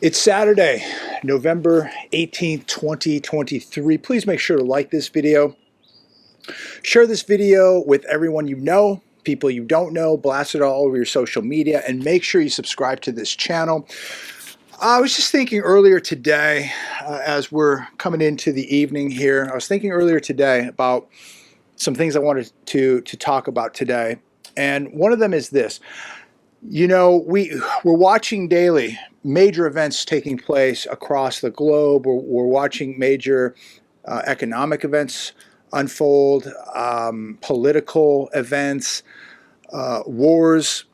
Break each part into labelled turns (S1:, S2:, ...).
S1: It's Saturday, November 18th, 2023. Please make sure to like this video. Share this video with everyone you know, people you don't know, blast it all over your social media, and make sure you subscribe to this channel. I was just thinking earlier today, as we're coming into the evening here, I was thinking earlier today about some things I wanted to talk about today. And one of them is this. You know, we're watching daily major events taking place across the globe. We're watching major economic events unfold, political events, wars.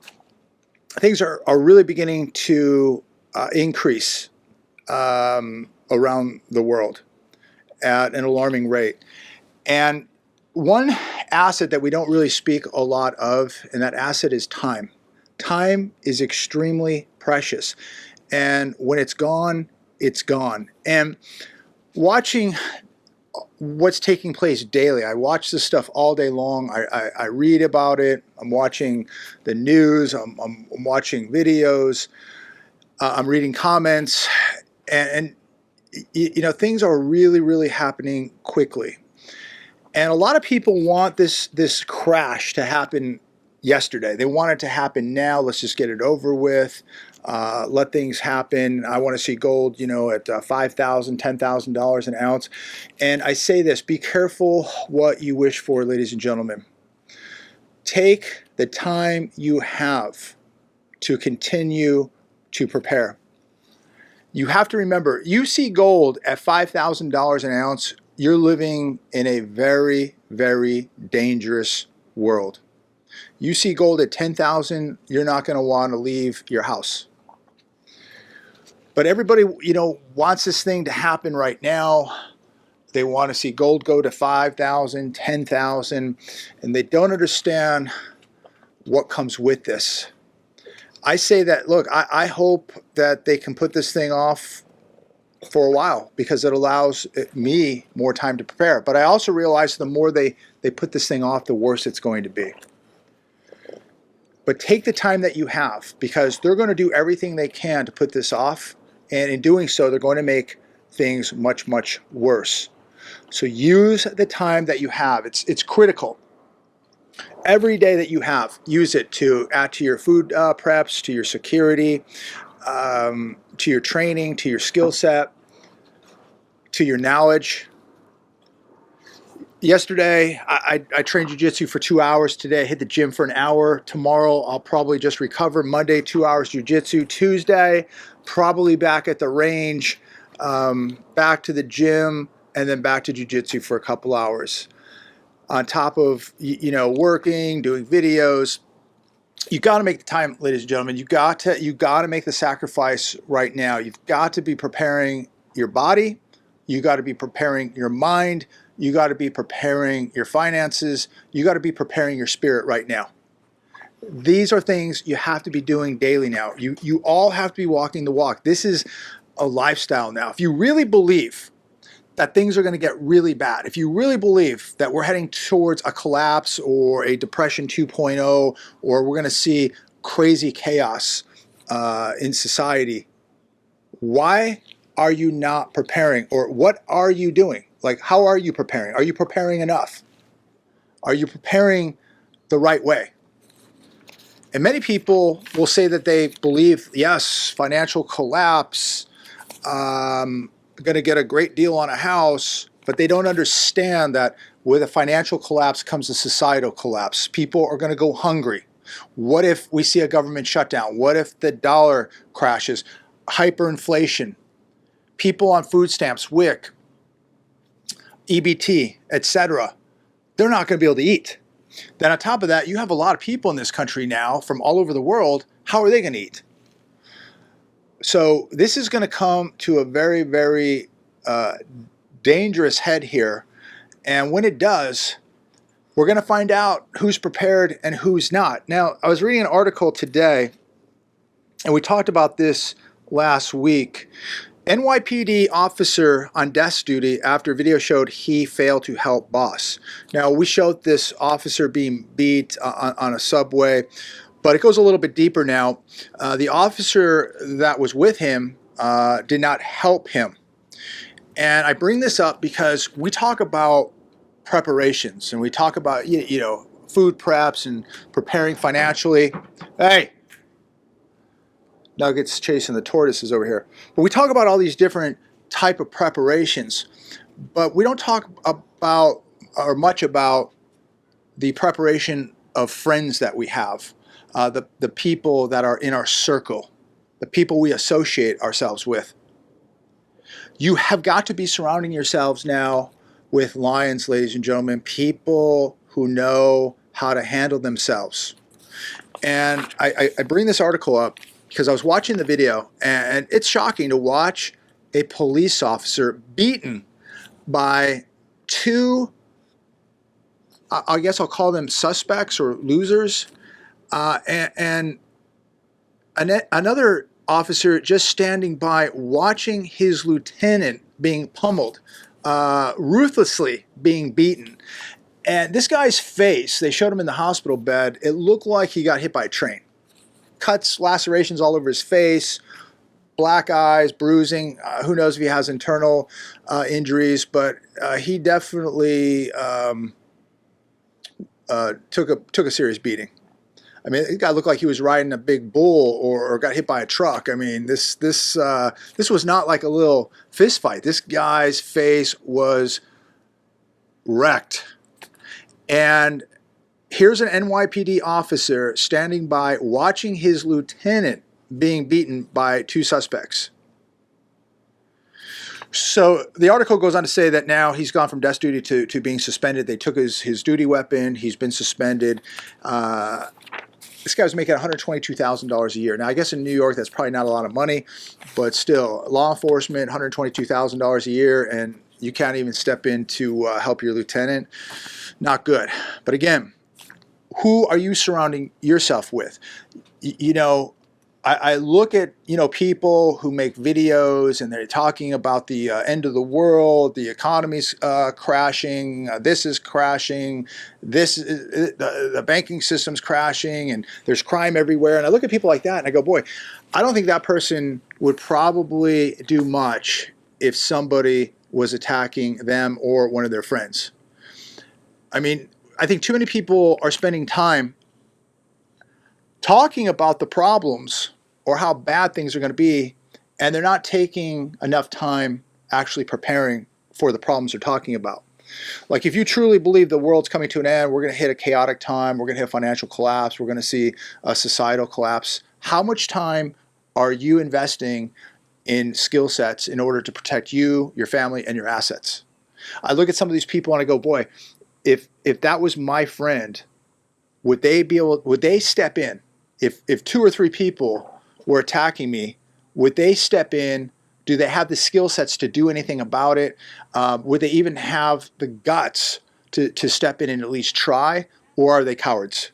S1: Things are really beginning to increase around the world at an alarming rate. And one asset that we don't really speak a lot of, and that asset is time. Time is extremely precious, and when it's gone, it's gone. And watching what's taking place daily, I watch this stuff all day long. I read about it. I'm watching the news. I'm watching videos. I'm reading comments, and you know, things are really happening quickly. And a lot of people want this crash to happen yesterday. They want it to happen now. Let's just get it over with. Let things happen. I want to see gold, you know, at $5,000, $10,000 an ounce. And I say this, be careful what you wish for, ladies and gentlemen. Take the time you have to continue to prepare. You have to remember, you see gold at $5,000 an ounce, you're living in a very dangerous world. You see gold at 10,000, you're not going to want to leave your house. But everybody, you know, wants this thing to happen right now. They want to see gold go to 5,000, 10,000, and they don't understand what comes with this. I say that, look, I hope that they can put this thing off for a while because it allows me more time to prepare. But I also realize the more they put this thing off, the worse it's going to be. But take the time that you have, because they're going to do everything they can to put this off. And in doing so, they're going to make things much worse. So use the time that you have. It's critical. Every day that you have, use it to add to your food preps, to your security, to your training, to your skill set, to your knowledge. Yesterday, I trained jiu-jitsu for 2 hours. Today, I hit the gym for an hour. Tomorrow, I'll probably just recover. Monday, 2 hours jiu-jitsu. Tuesday, probably back at the range, back to the gym, and then back to jiu-jitsu for a couple hours. On top of, you know, working, doing videos. You got to make the time, ladies and gentlemen. You got to make the sacrifice right now. You've got to be preparing your body. You got to be preparing your mind. You got to be preparing your finances. You got to be preparing your spirit right now. These are things you have to be doing daily now. You all have to be walking the walk. This is a lifestyle now. If you really believe that things are going to get really bad, if you really believe that we're heading towards a collapse or a depression 2.0, or we're going to see crazy chaos in society, why are you not preparing? Or what are you doing? Like, how are you preparing? Are you preparing enough? Are you preparing the right way? And many people will say that they believe, yes, financial collapse, going to get a great deal on a house, but they don't understand that with a financial collapse comes a societal collapse. People are going to go hungry. What if we see a government shutdown? What if the dollar crashes? Hyperinflation. People on food stamps, WIC, EBT, etc. They're not going to be able to eat. Then on top of that, you have a lot of people in this country now from all over the world. How are they going to eat? So this is going to come to a very dangerous head here. And when it does, we're going to find out who's prepared and who's not. Now, I was reading an article today, and we talked about this last week. NYPD officer on desk duty after video showed he failed to help boss. Now, we showed this officer being beat on a subway, but it goes a little bit deeper now. The officer that was with him did not help him. And I bring this up because we talk about preparations and we talk about, food preps and preparing financially. Hey, Nuggets chasing the tortoises over here. But we talk about all these different type of preparations, but we don't talk about or much about the preparation of friends that we have, the people that are in our circle, the people we associate ourselves with. You have got to be surrounding yourselves now with lions, ladies and gentlemen, people who know how to handle themselves. And I bring this article up because I was watching the video, and it's shocking to watch a police officer beaten by two, I guess I'll call them suspects or losers, and another officer just standing by watching his lieutenant being pummeled, ruthlessly being beaten. And this guy's face, they showed him in the hospital bed, it looked like he got hit by a train. Cuts, lacerations all over his face, black eyes, bruising. Who knows if he has internal injuries, but he definitely took a serious beating. I mean, it guy looked like he was riding a big bull or got hit by a truck. I mean, this was not like a little fist fight. This guy's face was wrecked. And here's an NYPD officer standing by watching his lieutenant being beaten by two suspects. So the article goes on to say that now he's gone from desk duty to being suspended. They took his duty weapon. He's been suspended. This guy was making $122,000 a year. Now, I guess in New York, that's probably not a lot of money, but still, law enforcement, $122,000 a year, and you can't even step in to help your lieutenant. Not good. But again, who are you surrounding yourself with? I look at, people who make videos and they're talking about the end of the world, the economy's crashing, this is crashing, the banking system's crashing, and there's crime everywhere. And I look at people like that and I go, boy, I don't think that person would probably do much if somebody was attacking them or one of their friends. I mean, I think too many people are spending time talking about the problems or how bad things are going to be, and they're not taking enough time actually preparing for the problems they're talking about. Like, if you truly believe the world's coming to an end, we're going to hit a chaotic time, we're going to hit a financial collapse, we're going to see a societal collapse, how much time are you investing in skill sets in order to protect you, your family, and your assets? I look at some of these people and I go, boy, if that was my friend, would they step in? If two or three people were attacking me, would they step in? Do they have the skill sets to do anything about it? Would they even have the guts to step in and at least try? Or are they cowards?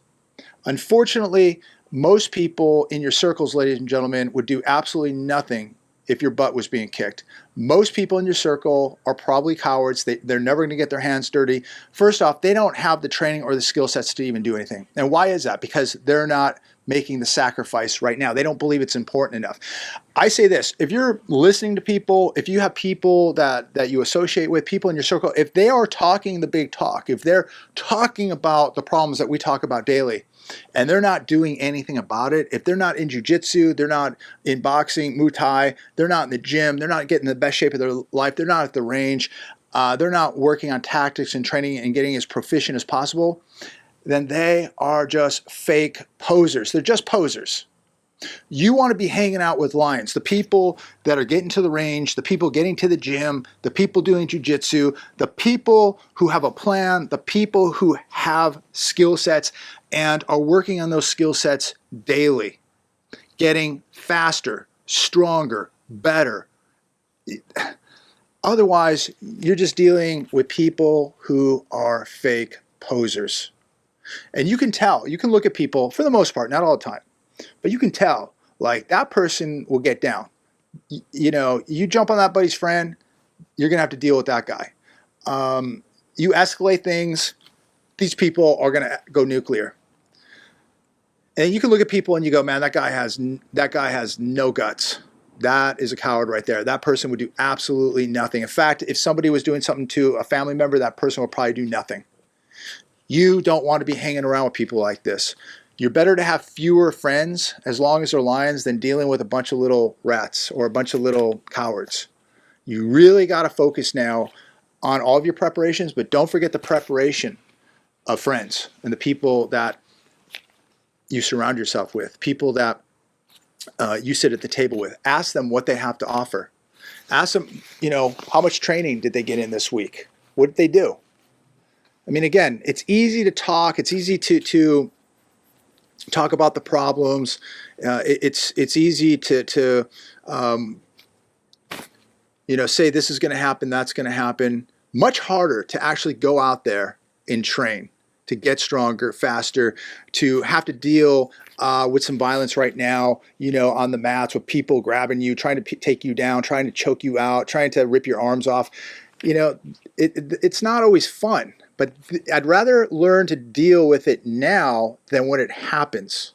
S1: Unfortunately, most people in your circles, ladies and gentlemen, would do absolutely nothing if your butt was being kicked. Most people in your circle are probably cowards. They're never going to get their hands dirty. First off, they don't have the training or the skill sets to even do anything. And why is that? Because they're not making the sacrifice right now. They don't believe it's important enough. I say this, if you're listening to people, if you have people that you associate with, people in your circle, if they are talking the big talk, if they're talking about the problems that we talk about daily, and they're not doing anything about it, if they're not in jiu-jitsu, they're not in boxing, Muay Thai, they're not in the gym, they're not getting the best shape of their life, they're not at the range, they're not working on tactics and training and getting as proficient as possible, then they are just fake posers. They're just posers. You want to be hanging out with lions, the people that are getting to the range, the people getting to the gym, the people doing jiu-jitsu, the people who have a plan, the people who have skill sets and are working on those skill sets daily, getting faster, stronger, better. Otherwise, you're just dealing with people who are fake posers. And you can tell, you can look at people, for the most part, not all the time, but you can tell, like, that person will get down. You jump on that buddy's friend, you're going to have to deal with that guy. You escalate things, these people are going to go nuclear. And you can look at people and you go, man, that guy has no guts. That is a coward right there. That person would do absolutely nothing. In fact, if somebody was doing something to a family member, that person would probably do nothing. You don't want to be hanging around with people like this. You're better to have fewer friends, as long as they're lions, than dealing with a bunch of little rats or a bunch of little cowards. You really got to focus now on all of your preparations, but don't forget the preparation of friends and the people that you surround yourself with, people that you sit at the table with. Ask them what they have to offer. Ask them, how much training did they get in this week? What did they do? I mean, again, it's easy to talk. It's easy to talk about the problems. It's easy to say this is going to happen, that's going to happen. Much harder to actually go out there and train, to get stronger, faster, to have to deal with some violence right now, on the mats, with people grabbing you, trying to take you down, trying to choke you out, trying to rip your arms off. It's not always fun, but I'd rather learn to deal with it now than when it happens.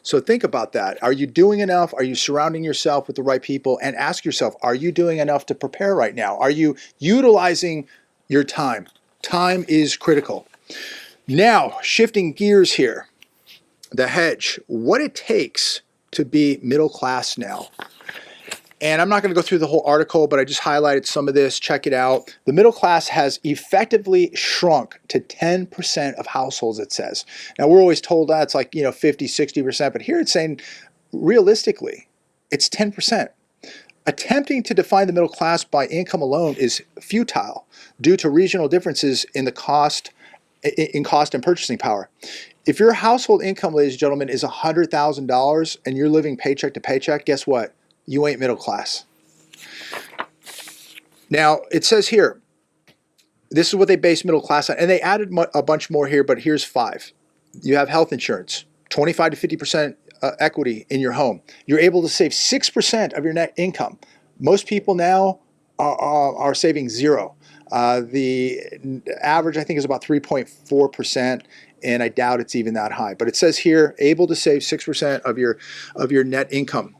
S1: So think about that. Are you doing enough? Are you surrounding yourself with the right people? And ask yourself, are you doing enough to prepare right now? Are you utilizing your time? Time is critical. Now, shifting gears here, the hedge, what it takes to be middle class now. And I'm not going to go through the whole article, but I just highlighted some of this. Check it out. The middle class has effectively shrunk to 10% of households, it says. Now, we're always told that's like, 50, 60%, but here it's saying realistically, it's 10%. Attempting to define the middle class by income alone is futile due to regional differences in cost and purchasing power. If your household income, ladies and gentlemen, is $100,000 and you're living paycheck to paycheck, guess what? You ain't middle class. Now, it says here, this is what they base middle class on, and they added a bunch more here, but here's 5. You have health insurance, 25 to 50% equity in your home. You're able to save 6% of your net income. Most people now are saving 0. The average, I think, is about 3.4%, and I doubt it's even that high. But it says here, able to save 6% of your net income.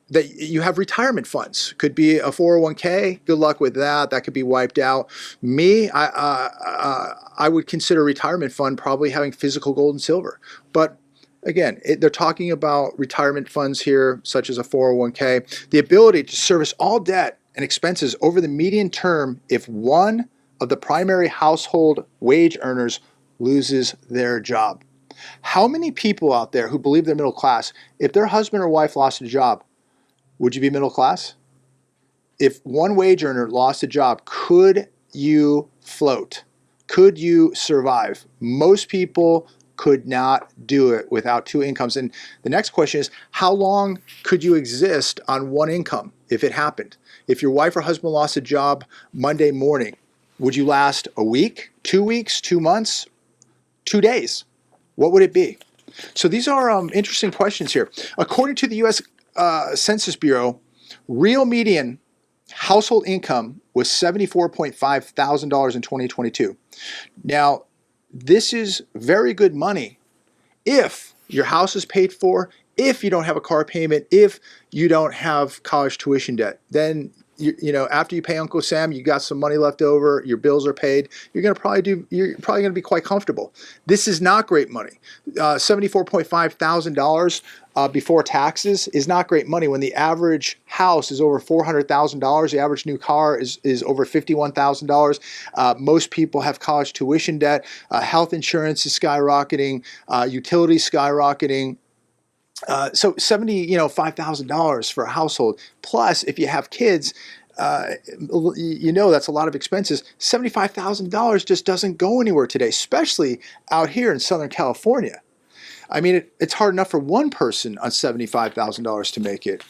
S1: That you have retirement funds. Could be a 401k. Good luck with that. That could be wiped out. Me, I would consider retirement fund probably having physical gold and silver. But again, they're talking about retirement funds here, such as a 401k. The ability to service all debt and expenses over the median term if one of the primary household wage earners loses their job. How many people out there who believe they're middle class, if their husband or wife lost a job, would you be middle class? If one wage earner lost a job, could you float? Could you survive? Most people could not do it without 2 incomes. And the next question is, how long could you exist on one income if it happened? If your wife or husband lost a job Monday morning, would you last a week, 2 weeks, 2 months, 2 days? What would it be? So these are interesting questions here. According to the U.S. Census Bureau, real median household income was $74,500 in 2022. Now, this is very good money if your house is paid for, if you don't have a car payment, if you don't have college tuition debt. Then after you pay Uncle Sam, you got some money left over, your bills are paid, you're probably going to be quite comfortable. This is not great money. $74,500 before taxes is not great money when the average house is over $400,000. The average new car is over $51,000. Most people have college tuition debt. Health insurance is skyrocketing. Utilities skyrocketing. So $5,000 for a household. Plus, if you have kids, that's a lot of expenses. $75,000 just doesn't go anywhere today, especially out here in Southern California. I mean, it's hard enough for one person on $75,000 to make it.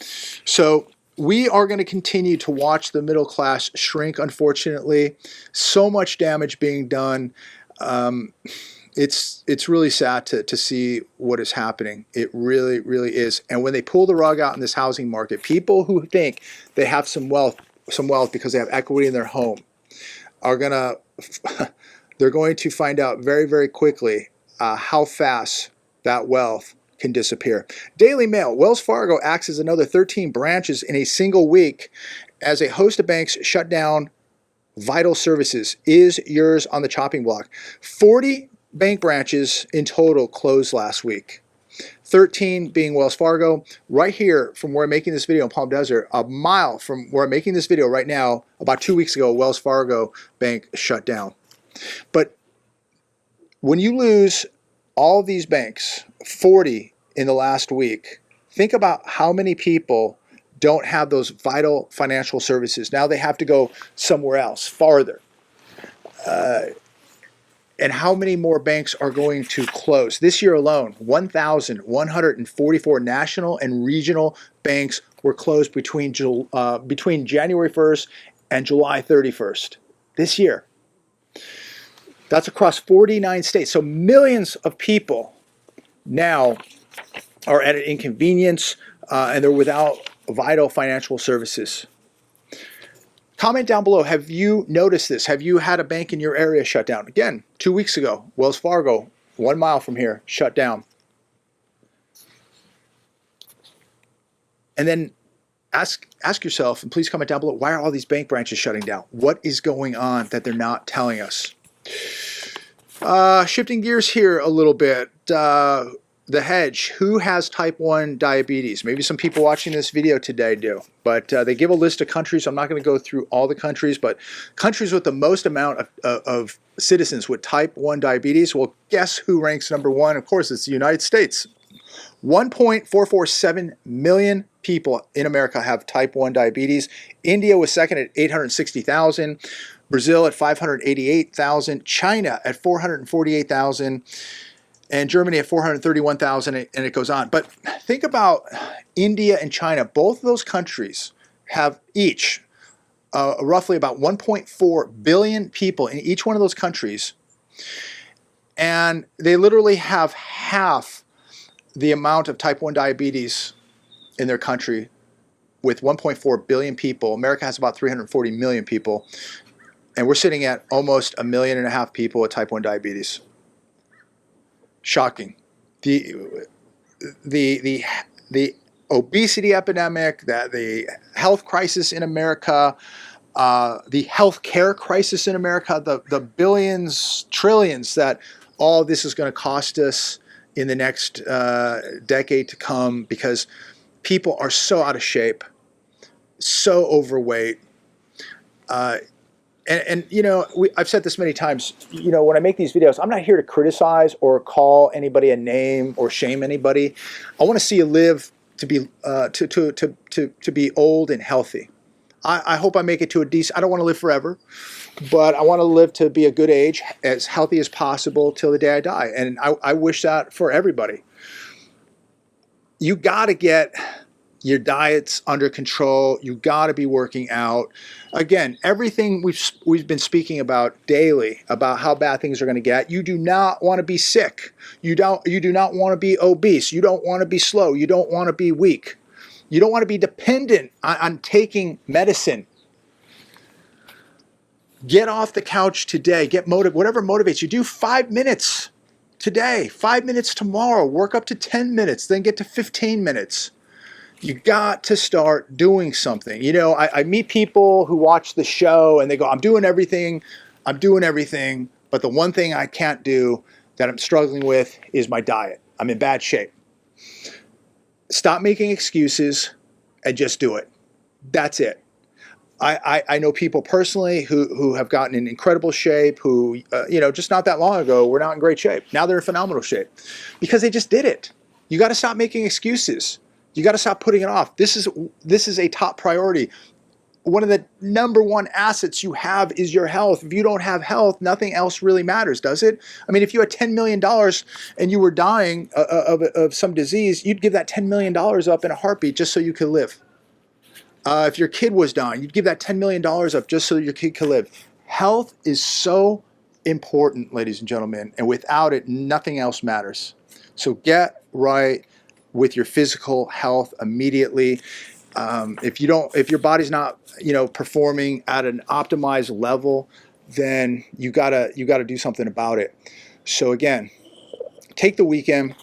S1: So we are going to continue to watch the middle class shrink, unfortunately. So much damage being done. It's really sad to see what is happening. It really, really is. And when they pull the rug out in this housing market, people who think they have some wealth because they have equity in their home they're going to find out very, very quickly how fast that wealth can disappear. Daily Mail, Wells Fargo acts as another 13 branches in a single week as a host of banks shut down vital services. Is yours on the chopping block? 40 bank branches in total closed last week. 13 being Wells Fargo. Right here from where I'm making this video in Palm Desert, a mile from where I'm making this video right now, about 2 weeks ago, Wells Fargo Bank shut down. But when you lose all of these banks, 40 in the last week, think about how many people don't have those vital financial services. Now they have to go somewhere else, farther. And how many more banks are going to close? This year alone, 1,144 national and regional banks were closed between January 1st and July 31st this year. That's across 49 states. So millions of people now are at an inconvenience and they're without vital financial services. Comment down below, have you noticed this? Have you had a bank in your area shut down? Again, 2 weeks ago, Wells Fargo, 1 mile from here, shut down. And then ask yourself, and please comment down below, why are all these bank branches shutting down? What is going on that they're not telling us? Shifting gears here a little bit. The hedge, who has type 1 diabetes? Maybe some people watching this video today do, but they give a list of countries. I'm not going to go through all the countries, but countries with the most amount of citizens with type 1 diabetes. Well, guess who ranks number one? Of course, it's the United States. 1.447 million people in America have type 1 diabetes. India was second at 860,000. Brazil at 588,000. China at 448,000. And Germany at 431,000, and it goes on. But think about India and China. Both of those countries have each roughly about 1.4 billion people in each one of those countries. And they literally have half the amount of type 1 diabetes in their country with 1.4 billion people. America has about 340 million people. And we're sitting at almost 1.5 million people with type 1 diabetes. Shocking. The obesity epidemic, the health crisis in America, the health care crisis in America, the billions, trillions that all this is going to cost us in the next decade to come, because people are so out of shape, so overweight. And you know, I've said this many times, you know, when I make these videos, I'm not here to criticize or call anybody a name or shame anybody. I want to see you live to be to be old and healthy. I hope I make it to a decent, I don't want to live forever, but I want to live to be a good age, as healthy as possible till the day I die. And I wish that for everybody. You got to get your diet's under control. You got to be working out. Again, everything we've been speaking about daily, about how bad things are going to get. You do not want to be sick. You do not want to be obese. You don't want to be slow. You don't want to be weak. You don't want to be dependent on taking medicine. Get off the couch today. Get motivated. Whatever motivates you. Do 5 minutes today, 5 minutes tomorrow. Work up to 10 minutes, then get to 15 minutes. You got to start doing something. You know, I meet people who watch the show and they go, I'm doing everything, but the one thing I can't do that I'm struggling with is my diet. I'm in bad shape. Stop making excuses and just do it. That's it. I know people personally who have gotten in incredible shape, who, you know, just not that long ago were not in great shape. Now they're in phenomenal shape because they just did it. You got to stop making excuses. You got to stop putting it off. This is a top priority. One of the number one assets you have is your health. If you don't have health, nothing else really matters, does it? I mean, if you had $10 million and you were dying of some disease, you'd give that $10 million up in a heartbeat just so you could live. If your kid was dying, you'd give that $10 million up just so your kid could live. Health is so important, ladies and gentlemen, and without it, nothing else matters. So get right with your physical health immediately. If your body's not, you know, performing at an optimized level, then you gotta do something about it. So again, take the weekend,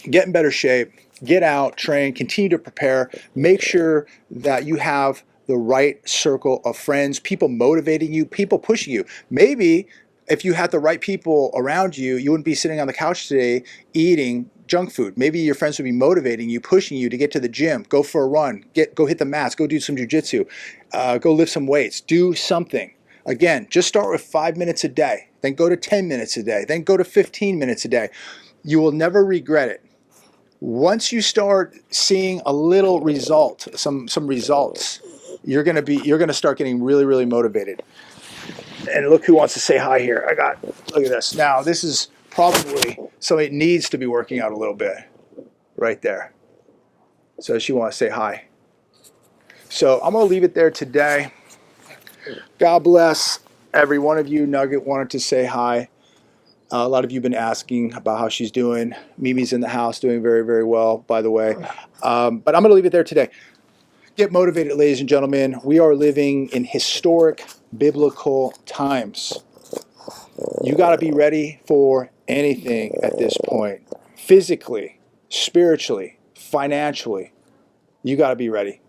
S1: get in better shape, get out, train, continue to prepare, make sure that you have the right circle of friends, people motivating you, people pushing you. Maybe if you had the right people around you, you wouldn't be sitting on the couch today eating junk food. Maybe your friends would be motivating you, pushing you to get to the gym, go for a run, go hit the mats, go do some jujitsu, go lift some weights, do something. Again, just start with 5 minutes a day, then go to 10 minutes a day, then go to 15 minutes a day. You will never regret it. Once you start seeing a little result, some results, you're gonna start getting really, really motivated. And look who wants to say hi here. Look at this. Now this is probably somebody that needs to be working out a little bit right there. So she wants to say hi. So I'm gonna leave it there today. God bless every one of you. Nugget wanted to say hi. A lot of you have been asking about how she's doing. Mimi's in the house doing very, very well, by the way. But I'm going to leave it there today. Get motivated, ladies and gentlemen. We are living in historic biblical times. You got to be ready for anything at this point. Physically, spiritually, financially. You got to be ready.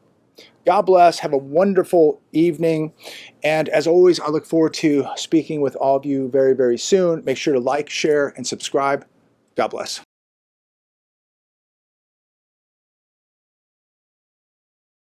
S1: God bless. Have a wonderful evening. And as always, I look forward to speaking with all of you very, very soon. Make sure to like, share, and subscribe. God bless.